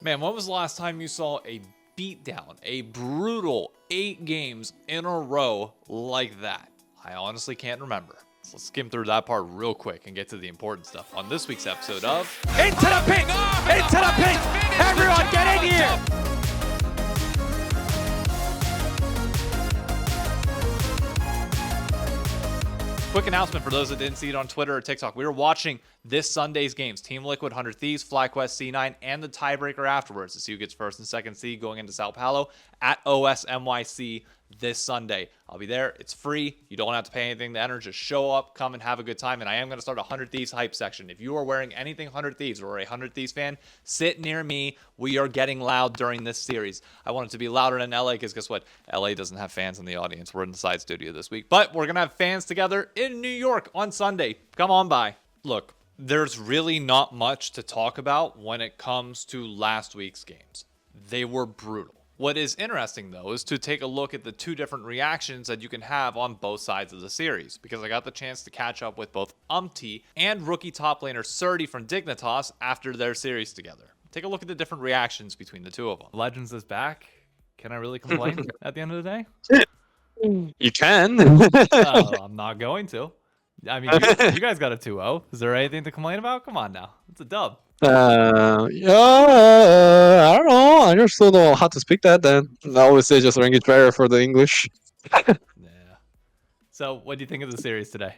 Man, when was the last time you saw a beatdown, a brutal 8 games in a row like that? I honestly can't remember. So let's skim through that part real quick and get to the important stuff on this week's episode of Into the pit! Into the pit! Everyone get in here! Quick announcement for those that didn't see it on Twitter or TikTok. We were watching this Sunday's games. Team Liquid, 100 Thieves, FlyQuest C9, and the tiebreaker afterwards to see who gets first and second seed going into Sao Paulo at OSNYC this Sunday. I'll be there. It's free. You don't have to pay anything to enter. Just show up, come and have a good time. And I am going to start a 100 Thieves hype section. If you are wearing anything 100 Thieves or a 100 Thieves fan, sit near me. We are getting loud during this series. I want it to be louder in LA because guess what? LA doesn't have fans in the audience. We're in the side studio this week. But we're going to have fans together in New York on Sunday. Come on by. Look, there's really not much to talk about when it comes to last week's games. They were brutal. What is interesting, though, is to take a look at the two different reactions that you can have on both sides of the series, because I got the chance to catch up with both UmTi and rookie top laner Srtty from Dignitas after their series together. Take a look at the different reactions between the two of them. Legends is back. Can I really complain at the end of the day? You can. I'm not going to. I mean, you guys got a 2-0. Is there anything to complain about? Come on now. It's a dub. Yeah, I don't know. I just don't know how to speak that then. I always say just language barrier for the English. Yeah. So, what do you think of the series today?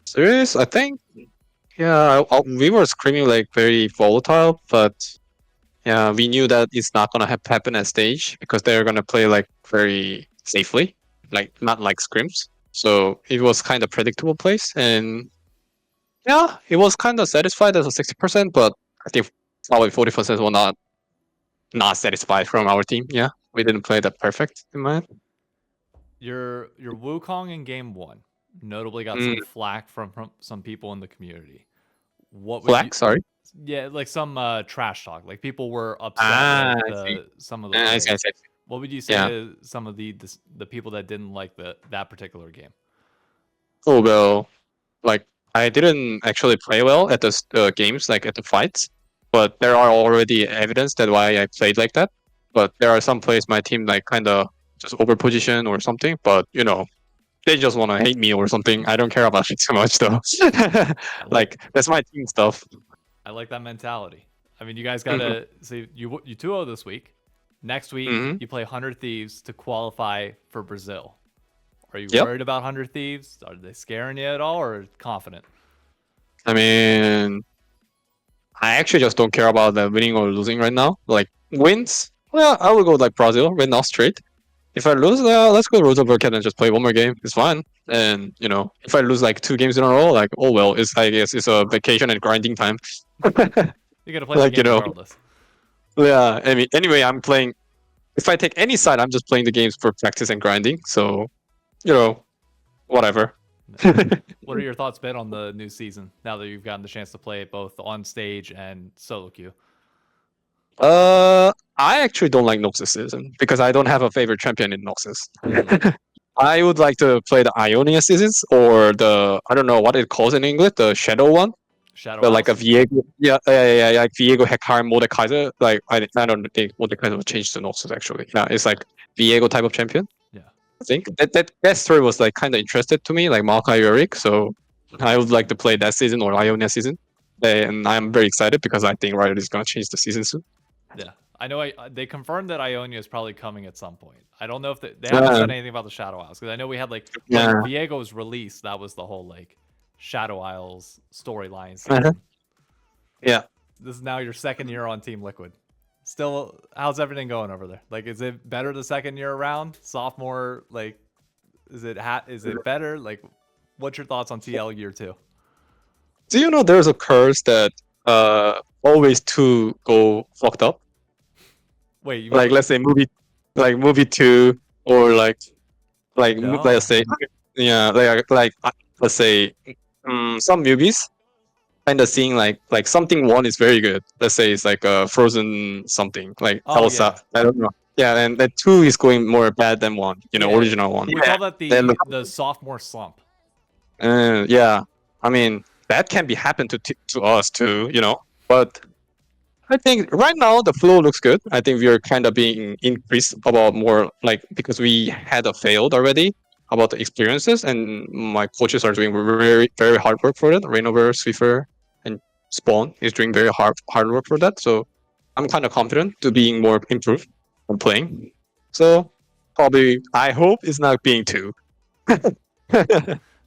Serious? I think, yeah, we were screaming like very volatile, but yeah, we knew that it's not gonna happen at stage because they're gonna play like very safely, like not like scrims. So it was kind of predictable place, and yeah, it was kind of satisfied as a 60%, but I think probably 40% were not satisfied from our team. Yeah, we didn't play that perfect in my end. Your Wukong in game 1 notably got some flack from some people in the community. What would Flack, sorry. Yeah, like some trash talk. Like people were upset with some of the I plays. see. What would you say to some of the people that didn't like that particular game? Oh well, like I didn't actually play well at the games, like at the fights, but there are already evidence that why I played like that. But there are some plays my team like kind of just over position or something. But you know, they just want to hate me or something. I don't care about it too much though. Like that's my team stuff. I like that mentality. I mean, you guys gotta see you 2-0 this week. Next week you play 100 Thieves to qualify for Brazil. Are you worried about 100 Thieves? Are they scaring you at all, or confident? I mean, I actually just don't care about the winning or losing right now. Like wins, well, I will go like Brazil right now straight. If I lose, let's go Rosenborg and just play one more game. It's fine. And you know, if I lose like 2 games in a row, like oh well, I guess it's a vacation and grinding time. You gotta play like the game regardless. Yeah. I mean, anyway, I'm playing. If I take any side, I'm just playing the games for practice and grinding. So, you know, whatever. What are your thoughts been on the new season now that you've gotten the chance to play it both on stage and solo queue? I actually don't like Noxus season because I don't have a favorite champion in Noxus. I would like to play the Ionia seasons or the I don't know what it calls in English, the Shadow one. Shadow like a Viego, yeah, like Viego, Hekar, Mordekaiser. Like I don't think Mordekaiser will change to Noxus actually. Yeah, it's like Viego type of champion. Yeah, I think that story was like kind of interested to me, like Maokai Yorick. So I would like to play that season or Ionia season, and I'm very excited because I think Riot is gonna change the season soon. Yeah, I know. They confirmed that Ionia is probably coming at some point. I don't know if they haven't said anything about the Shadow Isles because I know we had like when Viego was released, that was the whole like Shadow Isles storyline. Yeah. This is now your second year on Team Liquid. Still, how's everything going over there? Like, is it better the second year around? Sophomore, like, is it better? Like, what's your thoughts on TL year 2? Do you know there's a curse that always 2 go fucked up? Wait, you like let's say movie 2 or like No. let's say let's say some movies kind of seeing like something 1 is very good. Let's say it's like a Frozen something like Elsa. I don't know. Yeah, and that 2 is going more bad than 1. You know, original 1. We call that the sophomore slump. Yeah, I mean that can be happen to us too. You know, but I think right now the flow looks good. I think we are kind of being increased about more like because we had a failed already about the experiences, and my coaches are doing very hard work for it. Rainover, Swiffer, and Spawn is doing very hard work for that. So I'm kind of confident to being more improved on playing. So probably I hope it's not being too.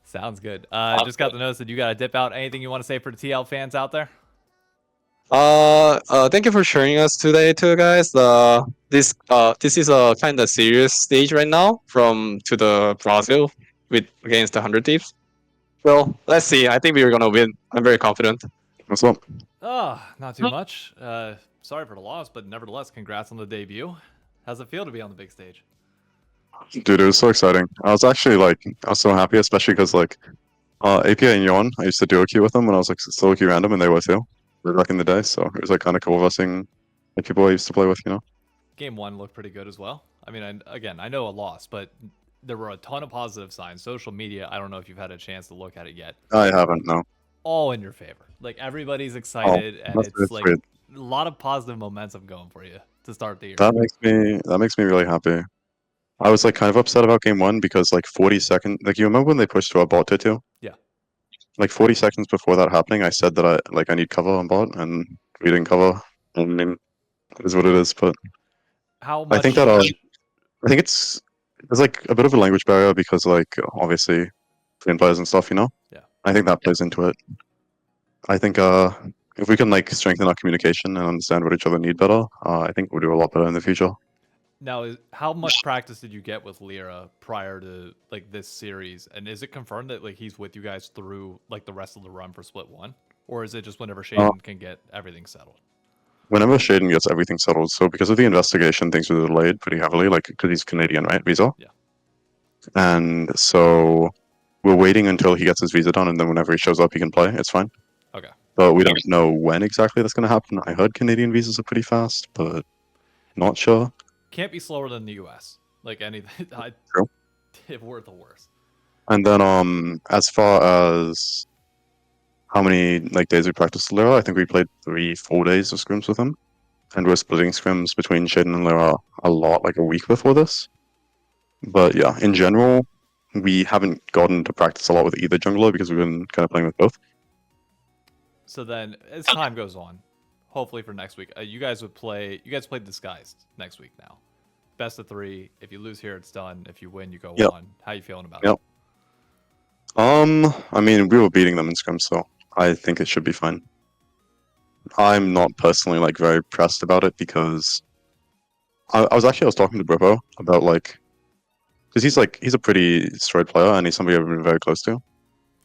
Sounds good. Just got the notice that you got to dip out. Anything you want to say for the TL fans out there? Thank you for sharing us today, too, guys. This is a kind of serious stage right now from to the Brazil with against the 100 Thieves. Well, let's see. I think we're gonna win. I'm very confident. What's up? Oh, not too much. Sorry for the loss, but nevertheless, congrats on the debut. How's it feel to be on the big stage? Dude, it was so exciting. I was actually like, I was so happy, especially because like, APA and Yon, I used to duo queue with them when I was like solo queue random, and they were too. Back in the day, so it was like kind of cool versing like people I used to play with, you know. Game 1 looked pretty good as well. I mean, again, I know a loss, but there were a ton of positive signs. Social media, I don't know if you've had a chance to look at it yet. I haven't, no. All in your favor. Like, everybody's excited, and that's it's like sweet. a lot of positive momentum going for you to start the year. That makes me really happy. I was like kind of upset about game 1 because like 40 seconds, like you remember when they pushed to our bot tier 2? Yeah. Like 40 seconds before that happening, I said that I need cover on bot, and we didn't cover. I mean, it is what it is. But How much? I think that I think there's like a bit of a language barrier because like obviously Korean players and stuff, you know. Yeah. I think that plays into it. I think if we can like strengthen our communication and understand what each other need better, I think we'll do a lot better in the future. Now, how much practice did you get with Lyra prior to like this series? And is it confirmed that like he's with you guys through like the rest of the run for Split 1? Or is it just whenever Shaden can get everything settled? Whenever Shaden gets everything settled, so because of the investigation, things were delayed pretty heavily, like because he's Canadian, right? Visa. Yeah. And so we're waiting until he gets his visa done, and then whenever he shows up, he can play. It's fine. Okay. But we don't know when exactly that's going to happen. I heard Canadian visas are pretty fast, but not sure. Can't be slower than the US. Like anything. True. If we're the worst. And then as far as how many like days we practiced Lyra, I think we played 3-4 days of scrims with him. And we're splitting scrims between Shaden and Lyra a lot, like a week before this. But yeah, in general, we haven't gotten to practice a lot with either jungler because we've been kind of playing with both. So then, as time goes on, hopefully for next week, you guys play Disguised next week now. Best of 3. If you lose here, it's done. If you win, you go on. How you feeling about it? I mean, we were beating them in scrim, so I think it should be fine. I'm not personally like very pressed about it because I was talking to Bropo about like, because he's a pretty straight player and he's somebody I've been very close to.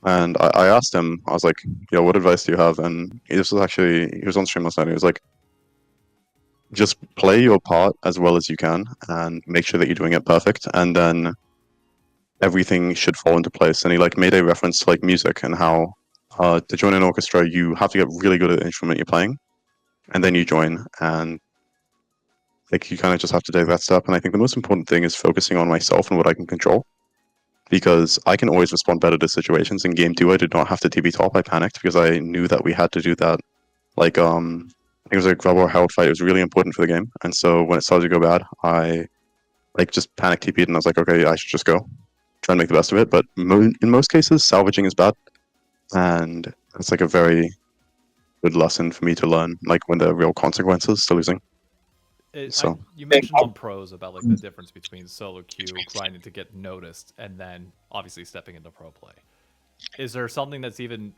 And I asked him, I was like, yo, what advice do you have? And he was on stream last night. He was like, just play your part as well as you can and make sure that you're doing it perfect. And then everything should fall into place. And he like made a reference to like music and how to join an orchestra, you have to get really good at the instrument you're playing. And then you join, and like you kind of just have to take that step. And I think the most important thing is focusing on myself and what I can control. Because I can always respond better to situations. In game 2, I did not have to TP top. I panicked because I knew that we had to do that. Like, I think it was a Grub or Herald fight. It was really important for the game. And so when it started to go bad, I like just panic TP'd and I was like, okay, I should just go. Try and make the best of it. But in most cases, salvaging is bad. And it's like a very good lesson for me to learn, like when there are real consequences to losing. You mentioned on pros about like the difference between solo queue, grinding to get noticed, and then obviously stepping into pro play. Is there something that's even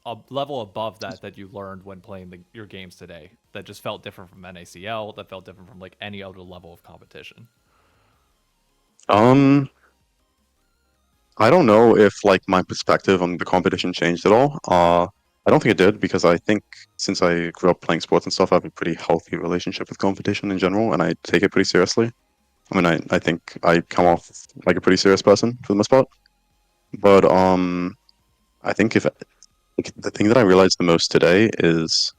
a level above that you learned when playing your games today that just felt different from NACL, that felt different from like any other level of competition? I don't know if like my perspective on the competition changed at all. I don't think it did because I think since I grew up playing sports and stuff, I have a pretty healthy relationship with competition in general, and I take it pretty seriously. I mean, I think I come off like a pretty serious person for the most part. But I think if like, the thing that I realized the most today is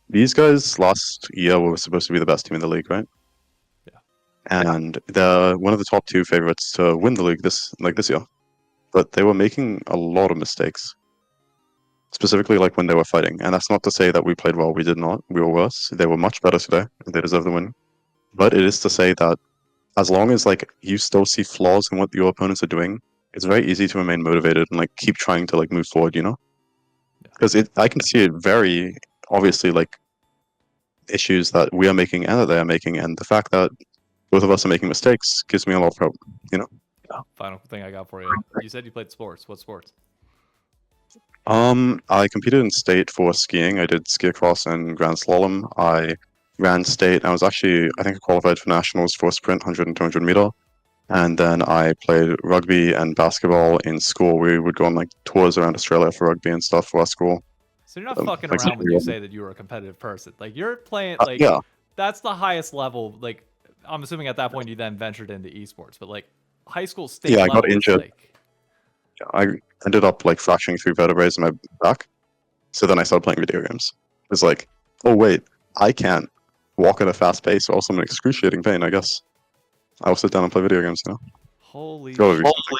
these guys last year were supposed to be the best team in the league, right? Yeah. And they're one of the top 2 favorites to win the league this year. But they were making a lot of mistakes. specifically like when they were fighting. And that's not to say that we played well. We did not. We were worse. They were much better today. They deserve the win. But it is to say that as long as like you still see flaws in what your opponents are doing, it's very easy to remain motivated and like keep trying to like move forward. Because I can see it very obviously like issues that we are making and that they are making, and the fact that both of us are making mistakes gives me a lot of hope. Final thing I got for you. You said you played sports. What sports? I competed in state for skiing. I did ski cross and grand slalom. I ran state. I was actually, I think, qualified for nationals for sprint, 100 and 200 meter. And then I played rugby and basketball in school. We would go on like tours around Australia for rugby and stuff for our school. So you're not fucking like around when you say that you were a competitive person. Like you're playing like yeah. That's the highest level. Like I'm assuming at that point you then ventured into esports, but like high school state Yeah, I level got is, injured. like, I ended up like fracturing 3 vertebrae in my back. So then I started playing video games. It's like, oh wait, I can't walk at a fast pace or else I'm in excruciating pain, I guess. I'll sit down and play video games now. holy Gotta shit. be something.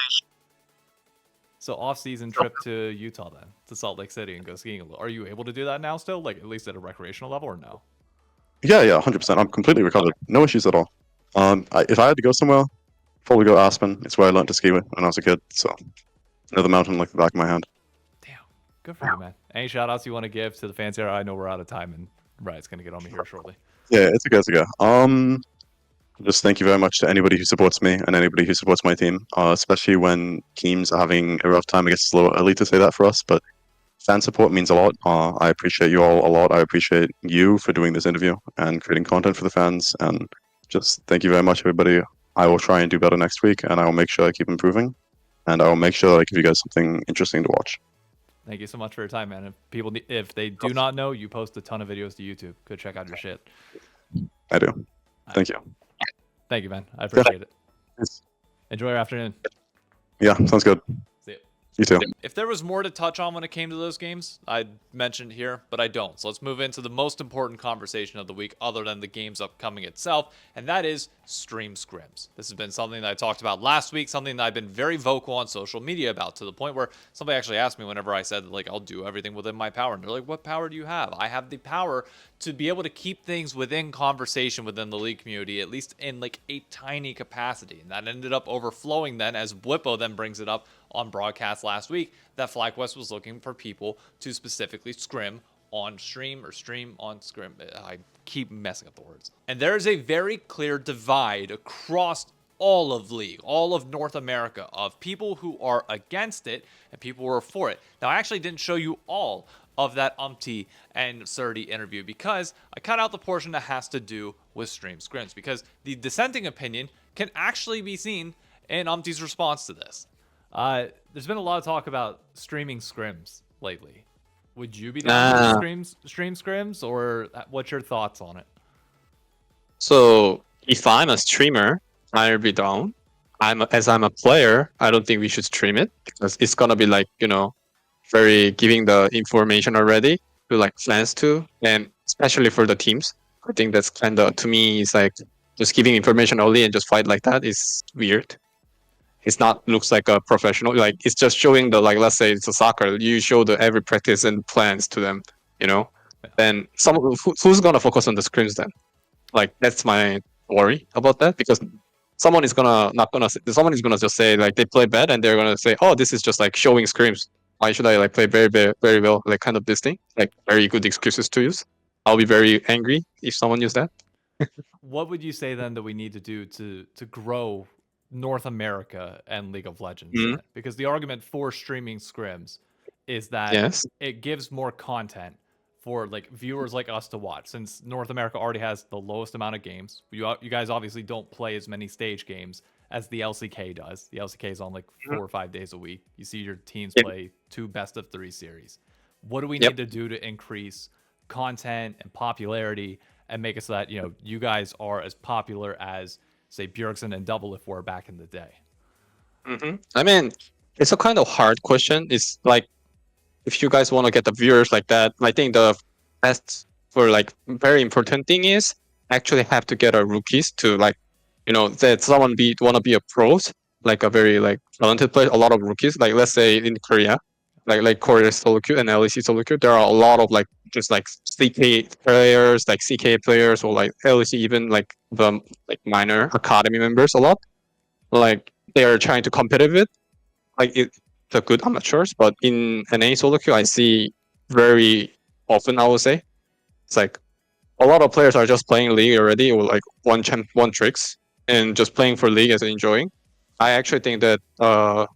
So off-season trip to Utah then, to Salt Lake City and go skiing a little. Are you able to do that now still, like at least at a recreational level, or no? Yeah, 100%. I'm completely recovered. No issues at all. If I had to go somewhere, probably go Aspen. It's where I learned to ski when I was a kid. So, the mountain like the back of my hand. Damn, good for you, man. Any shout-outs you want to give to the fans here? I know we're out of time, and Riot's gonna get on me here shortly. Yeah, it's okay. Just thank you very much to anybody who supports me and anybody who supports my team, especially when teams are having a rough time. I guess it's a little early to say that for us, but fan support means a lot. I appreciate you all a lot. I appreciate you for doing this interview and creating content for the fans. And just thank you very much, everybody. I will try and do better next week, and I will make sure I keep improving. And I will make sure that I give you guys something interesting to watch. Thank you so much for your time, man. If they do not know, you post a ton of videos to YouTube. Go check out your shit. I do. Thank you. Thank you, man. I appreciate it. Yes. Enjoy your afternoon. Yeah, sounds good. See ya. You too. If there was more to touch on when it came to those games, I'd mention it here, but I don't. So let's move into the most important conversation of the week other than the game's upcoming itself, and that is stream scrims. This has been something that I talked about last week, something that I've been very vocal on social media about, to the point where somebody actually asked me whenever I said, like, I'll do everything within my power. And they're like, what power do you have? I have the power to be able to keep things within conversation within the league community, at least in like a tiny capacity. And that ended up overflowing then, as Blippo then brings it up on broadcast last week, that FlyQuest was looking for people to specifically scrim on stream or stream on scrim. I keep messing up the words. And there is a very clear divide across all of League, all of North America, of people who are against it and people who are for it. Now, I actually didn't show you all of that UmTi and Srtty interview because I cut out the portion that has to do with stream scrims, because the dissenting opinion can actually be seen in UmTi's response to this. There's been a lot of talk about streaming scrims lately. Would you be down to stream scrims, or what's your thoughts on it? So if I'm a streamer, I'll be down. As I'm a player, I don't think we should stream it, because it's gonna be like, very giving the information already to like fans too, and especially for the teams. I think that's kind of, to me, it's like just giving information only and just fight like that is weird. It's not looks like a professional. Like, it's just showing the, like, let's say it's a soccer. You show the every practice and plans to them, Then who's gonna focus on the scrims then? Like, that's my worry about that, because someone is gonna just say like they play bad, and they're gonna say, oh, this is just like showing scrims. Why should I like play very, very, very well? Like, kind of this thing, like very good excuses to use. I'll be very angry if someone use that. What would you say then that we need to do to grow North America and League of Legends? Mhm. Because the argument for streaming scrims is that Yes. it gives more content for like viewers like us to watch, since North America already has the lowest amount of games. You guys obviously don't play as many stage games as the LCK does. The LCK is on like 4 or 5 days a week. You see your teams play 2 best-of-3 series. What do we need to do to increase content and popularity and make it so that you guys are as popular as, say, Bjergsen and Double if we're back in the day? I mean, it's a kind of hard question. It's like, if you guys want to get the viewers like that, I think the best for like very important thing is actually have to get a rookies to like, that someone want to be a pros, like a very like talented player. A lot of rookies, like let's say in Korea, like Korea solo queue and LEC solo queue, there are a lot of like just like CK players, like CK players, or like LEC even like the like minor academy members a lot. Like they are trying to compete with it. Like the good amateurs, but in NA solo queue, I see very often. I would say it's like a lot of players are just playing league already, or like one tricks, and just playing for league as enjoying. I actually think that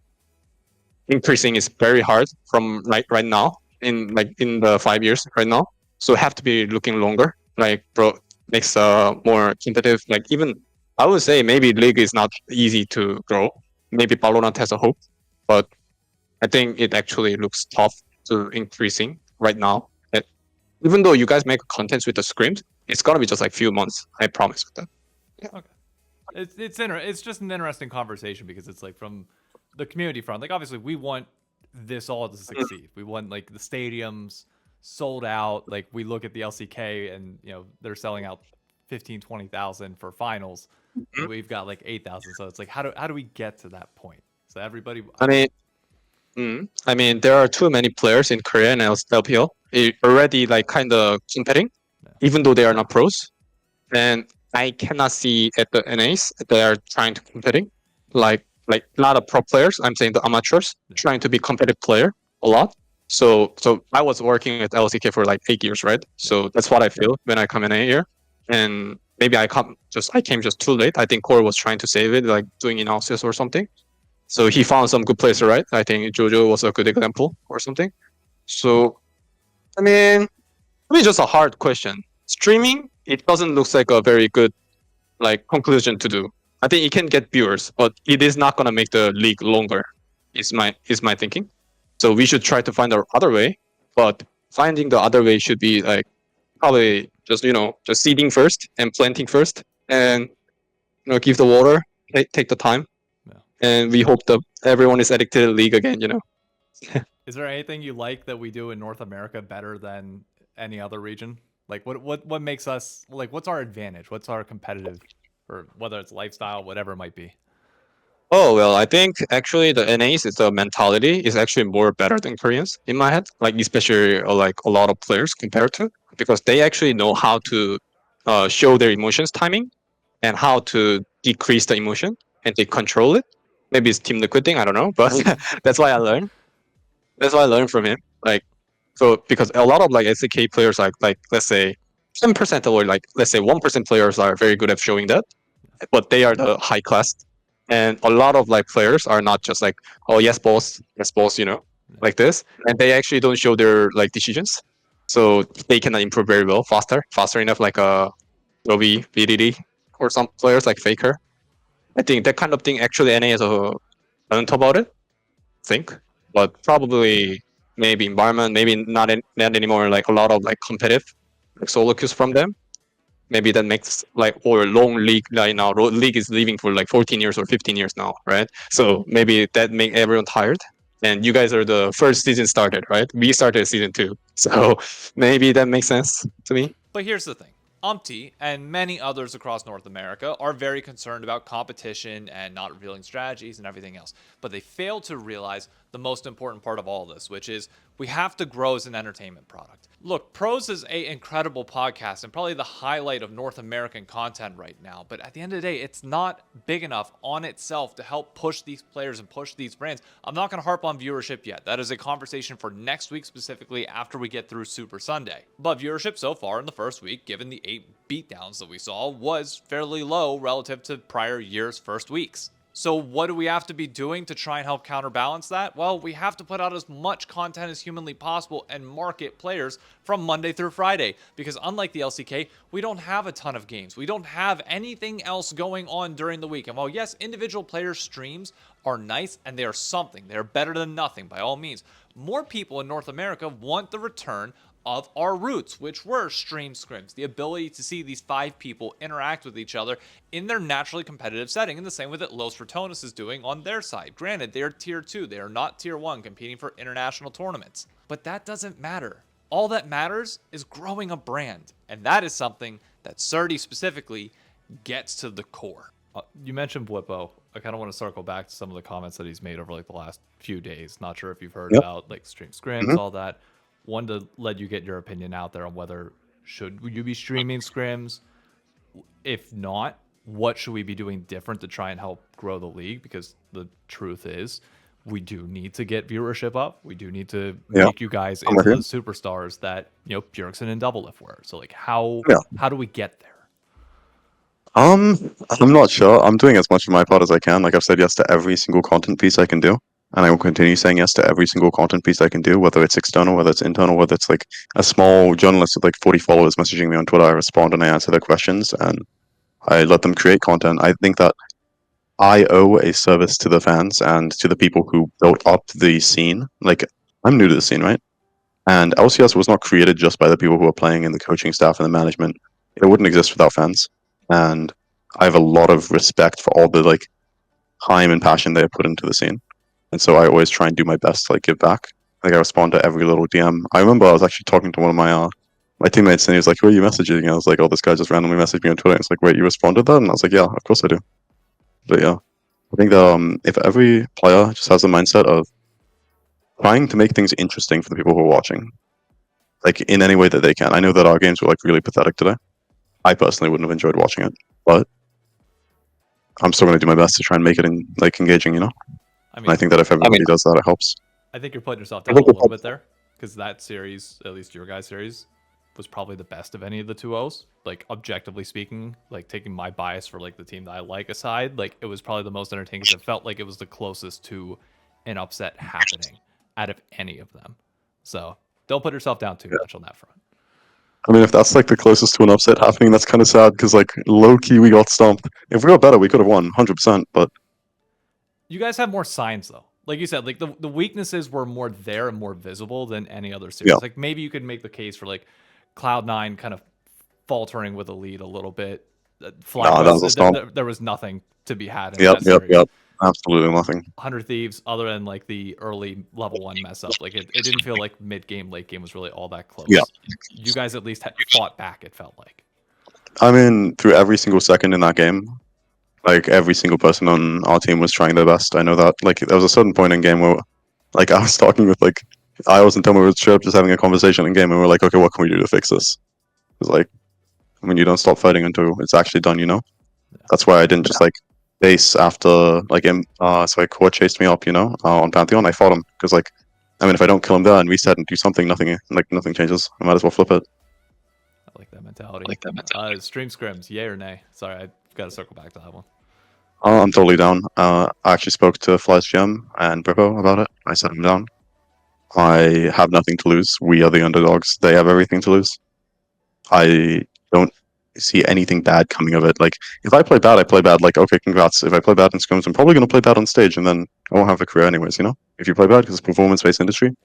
increasing is very hard from right now in the 5 years right now. So have to be looking longer. Like bro makes more competitive. Like even I would say maybe league is not easy to grow. Maybe Valorant has a hope, but I think it actually looks tough to increasing right now. Even though you guys make contents with the scrims, it's gonna be just like few months. I promise with that. Yeah. Okay. It's just an interesting conversation because it's like from the community front. Like obviously we want this all to succeed. We want like the stadiums sold out. Like we look at the LCK and they're selling out 15-20,000 for finals. And we've got like 8,000. So it's like how do we get to that point? So everybody. I mean, there are too many players in Korea and LPL already like kind of competing, even though they are not pros. And I cannot see at the NAs they are trying to competing, like not the pro players. I'm saying the amateurs trying to be competitive player a lot. So I was working at LCK for like 8 years, right? So that's what I feel when I come in here. And maybe I came just too late. I think Core was trying to save it, like doing analysis or something. So he found some good placer, right? I think Jojo was a good example or something. So I mean, it's just a hard question. Streaming, it doesn't look like a very good like conclusion to do. I think it can get viewers, but it is not gonna make the league longer. Is my thinking. So we should try to find our other way, but finding the other way should be like probably just just seeding first and planting first, and give the water, take the time, and we hope that everyone is addicted to the league again. Is there anything you like that we do in North America better than any other region? Like what makes us like what's our advantage? What's our competitive, or whether it's lifestyle, whatever it might be? Oh well, I think actually the NAs is the mentality is actually more better than Koreans in my head. Like especially like a lot of players compared to, because they actually know how to show their emotions timing and how to decrease the emotion and they control it. Maybe it's Team Liquid thing, I don't know, but that's why I learned. That's what I learned from him. Like so because a lot of like SK players like let's say 10% or like let's say 1% players are very good at showing that, but they are the high class. And a lot of like players are not just like, oh yes boss, like this. And they actually don't show their like decisions. So they cannot improve very well faster enough like Robbie, VDD, or some players like Faker. I think that kind of thing actually NA has a learned about it, I think. But probably maybe environment, maybe not anymore like a lot of like competitive like solo queues from them. Maybe that makes like or long league right now. League is leaving for like 14 years or 15 years now, right? So maybe that make everyone tired. And you guys are the first season started, right? We started season 2, so maybe that makes sense to me. But here's the thing. UmTi and many others across North America are very concerned about competition and not revealing strategies and everything else. But they fail to realize the most important part of all this, which is we have to grow as an entertainment product. Look, Pros is an incredible podcast and probably the highlight of North American content right now. But at the end of the day, it's not big enough on itself to help push these players and push these brands. I'm not going to harp on viewership yet. That is a conversation for next week, specifically after we get through Super Sunday. But viewership so far in the first week, given the 8 beatdowns that we saw, was fairly low relative to prior year's first weeks. So what do we have to be doing to try and help counterbalance that? Well, we have to put out as much content as humanly possible and market players from Monday through Friday. Because unlike the LCK, we don't have a ton of games. We don't have anything else going on during the week. And while yes, individual player streams are nice and they are something, they're better than nothing by all means, more people in North America want the return of our roots, which were stream scrims, the ability to see these 5 people interact with each other in their naturally competitive setting, in the same way that Los Ratones is doing on their side. Granted, they are tier 2, they are not tier 1, competing for international tournaments. But that doesn't matter. All that matters is growing a brand, and that is something that Srtty specifically gets to the core. You mentioned Blippo I kind of want to circle back to some of the comments that he's made over like the last few days. Not sure if you've heard Yep. about like stream scrims, Mhm. all that. Wanted to let you get your opinion out there on whether should you be streaming scrims. If not, what should we be doing different to try and help grow the league? Because the truth is, we do need to get viewership up. We do need to Yeah. make you guys I'm into with the you. superstars that Bjergsen and Doublelift were. So like, how Yeah. do we get there? I'm not sure. I'm doing as much of my part as I can. Like I've said yes to every single content piece I can do. And I will continue saying yes to every single content piece I can do, whether it's external, whether it's internal, whether it's like a small journalist with like 40 followers messaging me on Twitter. I respond and I answer their questions and I let them create content. I think that I owe a service to the fans and to the people who built up the scene. Like I'm new to the scene, right? And LCS was not created just by the people who are playing and the coaching staff and the management. It wouldn't exist without fans. And I have a lot of respect for all the like time and passion they have put into the scene. And so I always try and do my best to like give back. Like I respond to every little DM. I remember I was actually talking to one of my teammates and he was like, "Who are you messaging?" And I was like, "Oh, this guy just randomly messaged me on Twitter." And it's like, "Wait, you responded to that?" And I was like, "Yeah, of course I do." But yeah, I think that if every player just has the mindset of trying to make things interesting for the people who are watching, like in any way that they can. I know that our games were like really pathetic today. I personally wouldn't have enjoyed watching it, but I'm still going to do my best to try and make it like engaging, you know. I And I mean, think that if everybody does that, it helps. I think you're putting yourself down a little bit there because that series, at least your guys' series, was probably the best of any of the 2-0s. Like objectively speaking, like taking my bias for like the team that I like aside, like it was probably the most entertaining because it felt like it was the closest to an upset happening out of any of them. So don't put yourself down too much on that front. I mean, if that's like the closest to an upset happening, that's kind of sad because like low key we got stomped. If we got better, we could have won 100%. But you guys have more signs though. Like you said, like the weaknesses were more there and more visible than any other series. Yeah. Like maybe you could make the case for like Cloud9 kind of faltering with a lead a little bit. Nah, that was a stomp. There was nothing to be had in that series. Yep. Absolutely nothing. 100 Thieves, other than like the early level 1 mess up, like it didn't feel like mid game, late game was really all that close. Yeah. You guys at least had fought back, it felt like. I mean, through every single second in that game, like every single person on our team was trying their best. I know that. Like there was a certain point in game where, like I was talking with like I wasn't telling we were straight up just having a conversation in game, and we're like, okay, what can we do to fix this? It's like when you don't stop fighting until it's actually done, you know. That's why I didn't just like base after like him. So like Core chased me up, you know, on Pantheon. I fought him because like, I mean, if I don't kill him there and reset and do something, nothing changes. I might as well flip it. I like that mentality. Stream scrims, yay or nay? Sorry, I've got to circle back to that one. I'm totally down. I actually spoke to Fly's GM and Brippo about it. I said I'm down. I have nothing to lose. We are the underdogs. They have everything to lose. I don't see anything bad coming of it. Like, if I play bad, I play bad. Like, okay, congrats. If I play bad in scrims, I'm probably going to play bad on stage, and then I won't have a career anyways, you know? If you play bad, because it's a performance-based industry.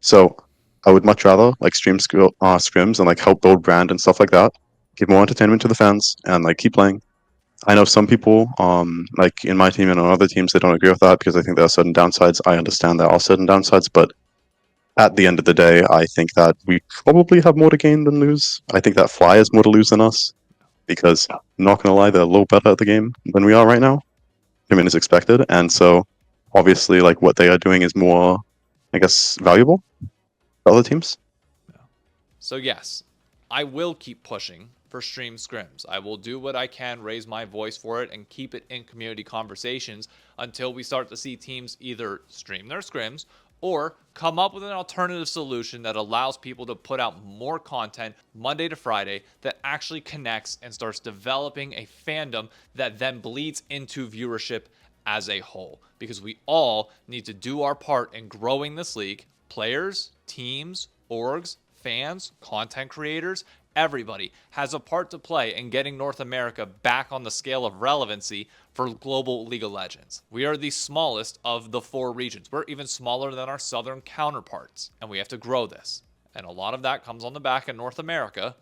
So, I would much rather, like, scrims and, like, help build brand and stuff like that. Give more entertainment to the fans, and, like, keep playing. I know some people, like, in my team and on other teams, they don't agree with that because I think there are certain downsides. I understand there are certain downsides, but at the end of the day, I think that we probably have more to gain than lose. I think that Fly has more to lose than us because, not gonna lie, they're a little better at the game than we are right now. I mean, as expected, and so obviously, like what they are doing is more, I guess, valuable for other teams. So yes, I will keep pushing for stream scrims. I will do what I can, raise my voice for it, and keep it in community conversations until we start to see teams either stream their scrims or come up with an alternative solution that allows people to put out more content Monday to Friday that actually connects and starts developing a fandom that then bleeds into viewership as a whole. Because we all need to do our part in growing this league. Players, teams, orgs, fans, content creators, everybody has a part to play in getting North America back on the scale of relevancy for global League of Legends. We are the smallest of the 4 regions. We're even smaller than our southern counterparts, and we have to grow this. And a lot of that comes on the back in North America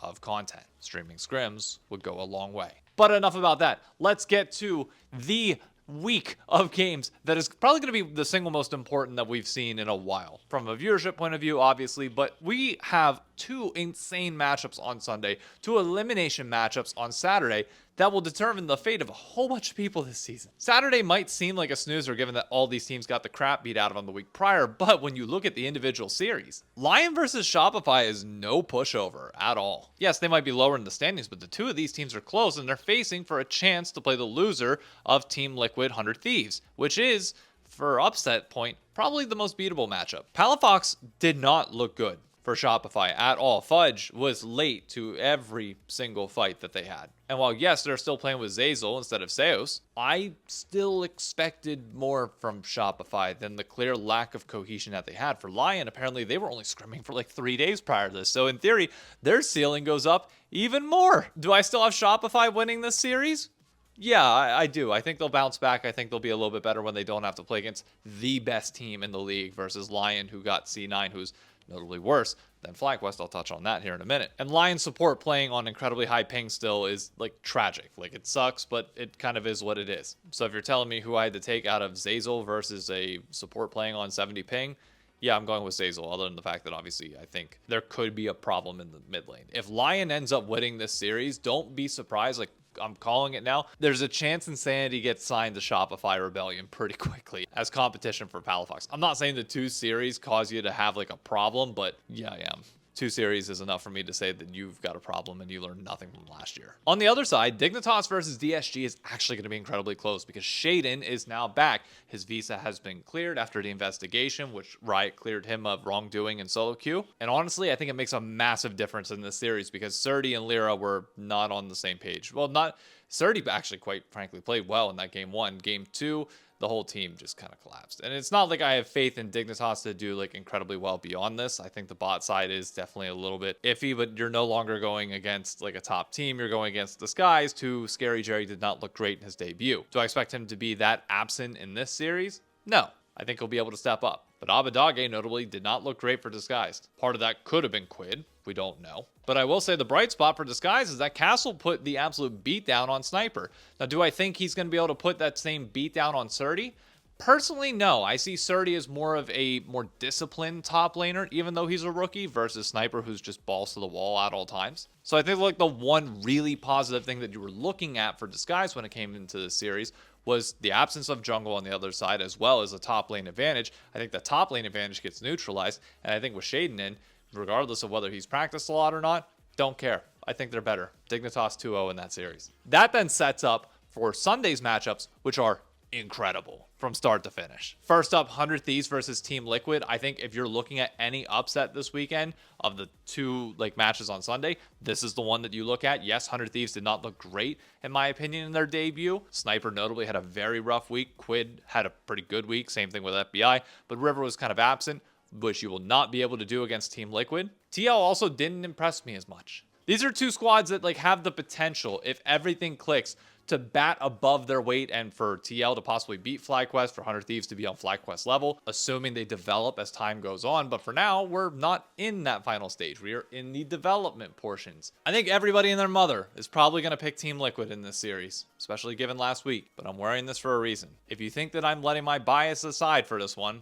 of content. Streaming scrims would go a long way. But enough about that. Let's get to the week of games that is probably going to be the single most important that we've seen in a while from a viewership point of view, obviously, but we have two insane matchups on Sunday, two elimination matchups on Saturday that will determine the fate of a whole bunch of people this season. Saturday might seem like a snoozer given that all these teams got the crap beat out of them the week prior, but when you look at the individual series, Lion versus Shopify is no pushover at all. Yes, they might be lower in the standings, but the two of these teams are close and they're facing for a chance to play the loser of Team Liquid 100 Thieves, which is, for upset point, probably the most beatable matchup. Palafox did not look good for Shopify at all. Fudge was late to every single fight that they had. And while yes, they're still playing with Zazel instead of Seos, I still expected more from Shopify than the clear lack of cohesion that they had. For Lion, apparently they were only scrimming for like 3 days prior to this. So in theory, their ceiling goes up even more. Do I still have Shopify winning this series? Yeah, I do. I think they'll bounce back. I think they'll be a little bit better when they don't have to play against the best team in the league versus Lion, who got C9, who's notably worse than FlyQuest. I'll touch on that here in a minute. And Lion support playing on incredibly high ping still is like tragic. Like it sucks, but it kind of is what it is. So if you're telling me who I had to take out of Zazel versus a support playing on 70 ping, yeah, I'm going with Zazel, other than the fact that obviously I think there could be a problem in the mid lane. If Lion ends up winning this series, don't be surprised. Like, I'm calling it now. There's a chance Insanity gets signed to Shopify Rebellion pretty quickly as competition for Palafox. I'm not saying the two series cause you to have like a problem, but yeah, I am. 2 series is enough for me to say that you've got a problem and you learned nothing from last year. On the other side, Dignitas versus DSG is actually going to be incredibly close because Shaden is now back. His visa has been cleared after the investigation, which Riot cleared him of wrongdoing in solo queue. And honestly, I think it makes a massive difference in this series because Srtty and Lyra were not on the same page. Well, not Srtty actually, quite frankly, played well in that game 1. Game 2, the whole team just kind of collapsed. And it's not like I have faith in Dignitas to do like incredibly well beyond this. I think the bot side is definitely a little bit iffy, but you're no longer going against like a top team. You're going against Disguised, who Scary Jerry did not look great in his debut. Do I expect him to be that absent in this series? No. I think he'll be able to step up. But Abadage notably did not look great for Disguised. Part of that could have been Quid. We don't know. But I will say the bright spot for Disguised is that Castle put the absolute beatdown on Sniper. Now, do I think he's going to be able to put that same beatdown on Srtty? Personally, no. I see Srtty as more of a more disciplined top laner, even though he's a rookie, versus Sniper, who's just balls to the wall at all times. So I think like the one really positive thing that you were looking at for Disguise when it came into this series was the absence of jungle on the other side, as well as a top lane advantage. I think the top lane advantage gets neutralized, and I think with Shaden in, regardless of whether he's practiced a lot or not, don't care. I think they're better. Dignitas 2-0 in that series. That then sets up for Sunday's matchups, which are incredible from start to finish. First up, 100 Thieves versus Team Liquid. I think if you're looking at any upset this weekend of the two like matches on Sunday, this is the one that you look at. Yes, 100 Thieves did not look great in my opinion in their debut. Sniper notably had a very rough week. Quid had a pretty good week. Same thing with FBI, but River was kind of absent, which you will not be able to do against Team Liquid. TL also didn't impress me as much. These are two squads that like have the potential, if everything clicks, to bat above their weight and for TL to possibly beat FlyQuest, for 100 Thieves to be on FlyQuest level, assuming they develop as time goes on. But for now, we're not in that final stage. We are in the development portions. I think everybody and their mother is probably going to pick Team Liquid in this series, especially given last week. But I'm wearing this for a reason. If you think that I'm letting my bias aside for this one,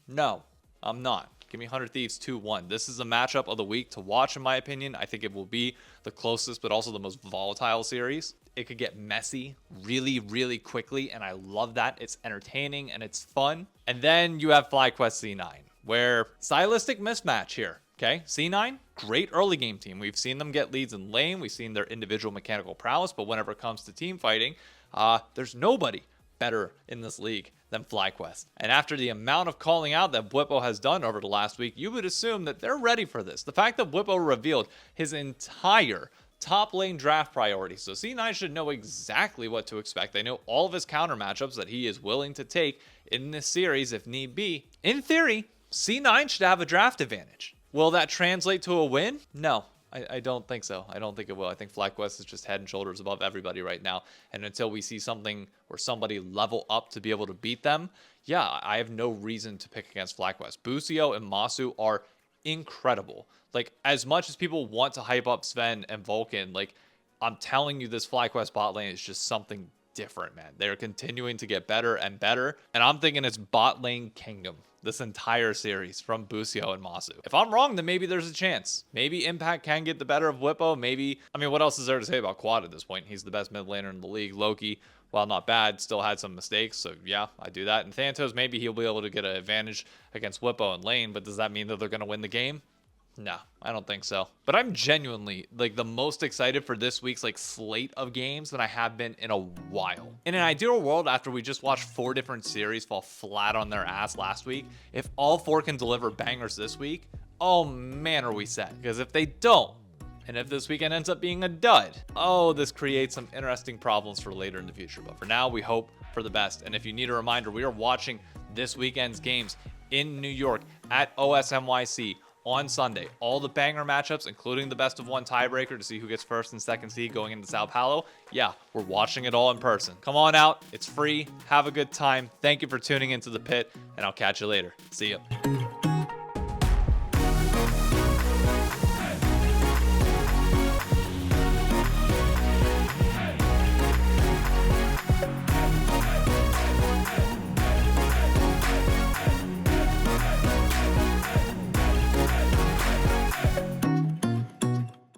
no, I'm not. Give me 100 Thieves 2-1. This is a matchup of the week to watch, in my opinion. I think it will be the closest, but also the most volatile series. It could get messy really, really quickly, and I love that. It's entertaining and it's fun. And then you have FlyQuest C9, where stylistic mismatch here. Okay, C9, great early game team. We've seen them get leads in lane. We've seen their individual mechanical prowess, but whenever it comes to team fighting, there's nobody better in this league than FlyQuest. And after the amount of calling out that Bwipo has done over the last week, you would assume that they're ready for this. The fact that Bwipo revealed his entire top lane draft priorities, so C9 should know exactly what to expect. They know all of his counter matchups that he is willing to take in this series if need be. In theory, C9 should have a draft advantage. Will that translate to a win? No. I don't think so. I don't think it will. I think FlyQuest is just head and shoulders above everybody right now. And until we see something or somebody level up to be able to beat them, yeah, I have no reason to pick against FlyQuest. Busio and Masu are incredible. Like, as much as people want to hype up Sven and Vulcan, like, I'm telling you, this FlyQuest bot lane is just something different, man. They're continuing to get better and better. And I'm thinking it's bot lane kingdom this entire series from Busio and Masu. If I'm wrong, then maybe there's a chance. Maybe Impact can get the better of Whippo. Maybe, I mean, what else is there to say about Quad at this point? He's the best mid laner in the league. Loki, while not bad, still had some mistakes. So yeah, I do that. And Thanatos, maybe he'll be able to get an advantage against Whippo and lane, but does that mean that they're going to win the game? No, I don't think so. But I'm genuinely like the most excited for this week's like slate of games than I have been in a while. In an ideal world, after we just watched 4 different series fall flat on their ass last week, if all 4 can deliver bangers this week, oh man, are we set? Because if they don't, and if this weekend ends up being a dud, oh, this creates some interesting problems for later in the future. But for now, we hope for the best. And if you need a reminder, we are watching this weekend's games in New York at OSMYC on Sunday. All the banger matchups, including the best of 1 tiebreaker to see who gets first and second seed going into Sao Paulo. Yeah, we're watching it all in person. Come on out. It's free. Have a good time. Thank you for tuning into the pit, and I'll catch you later. See ya.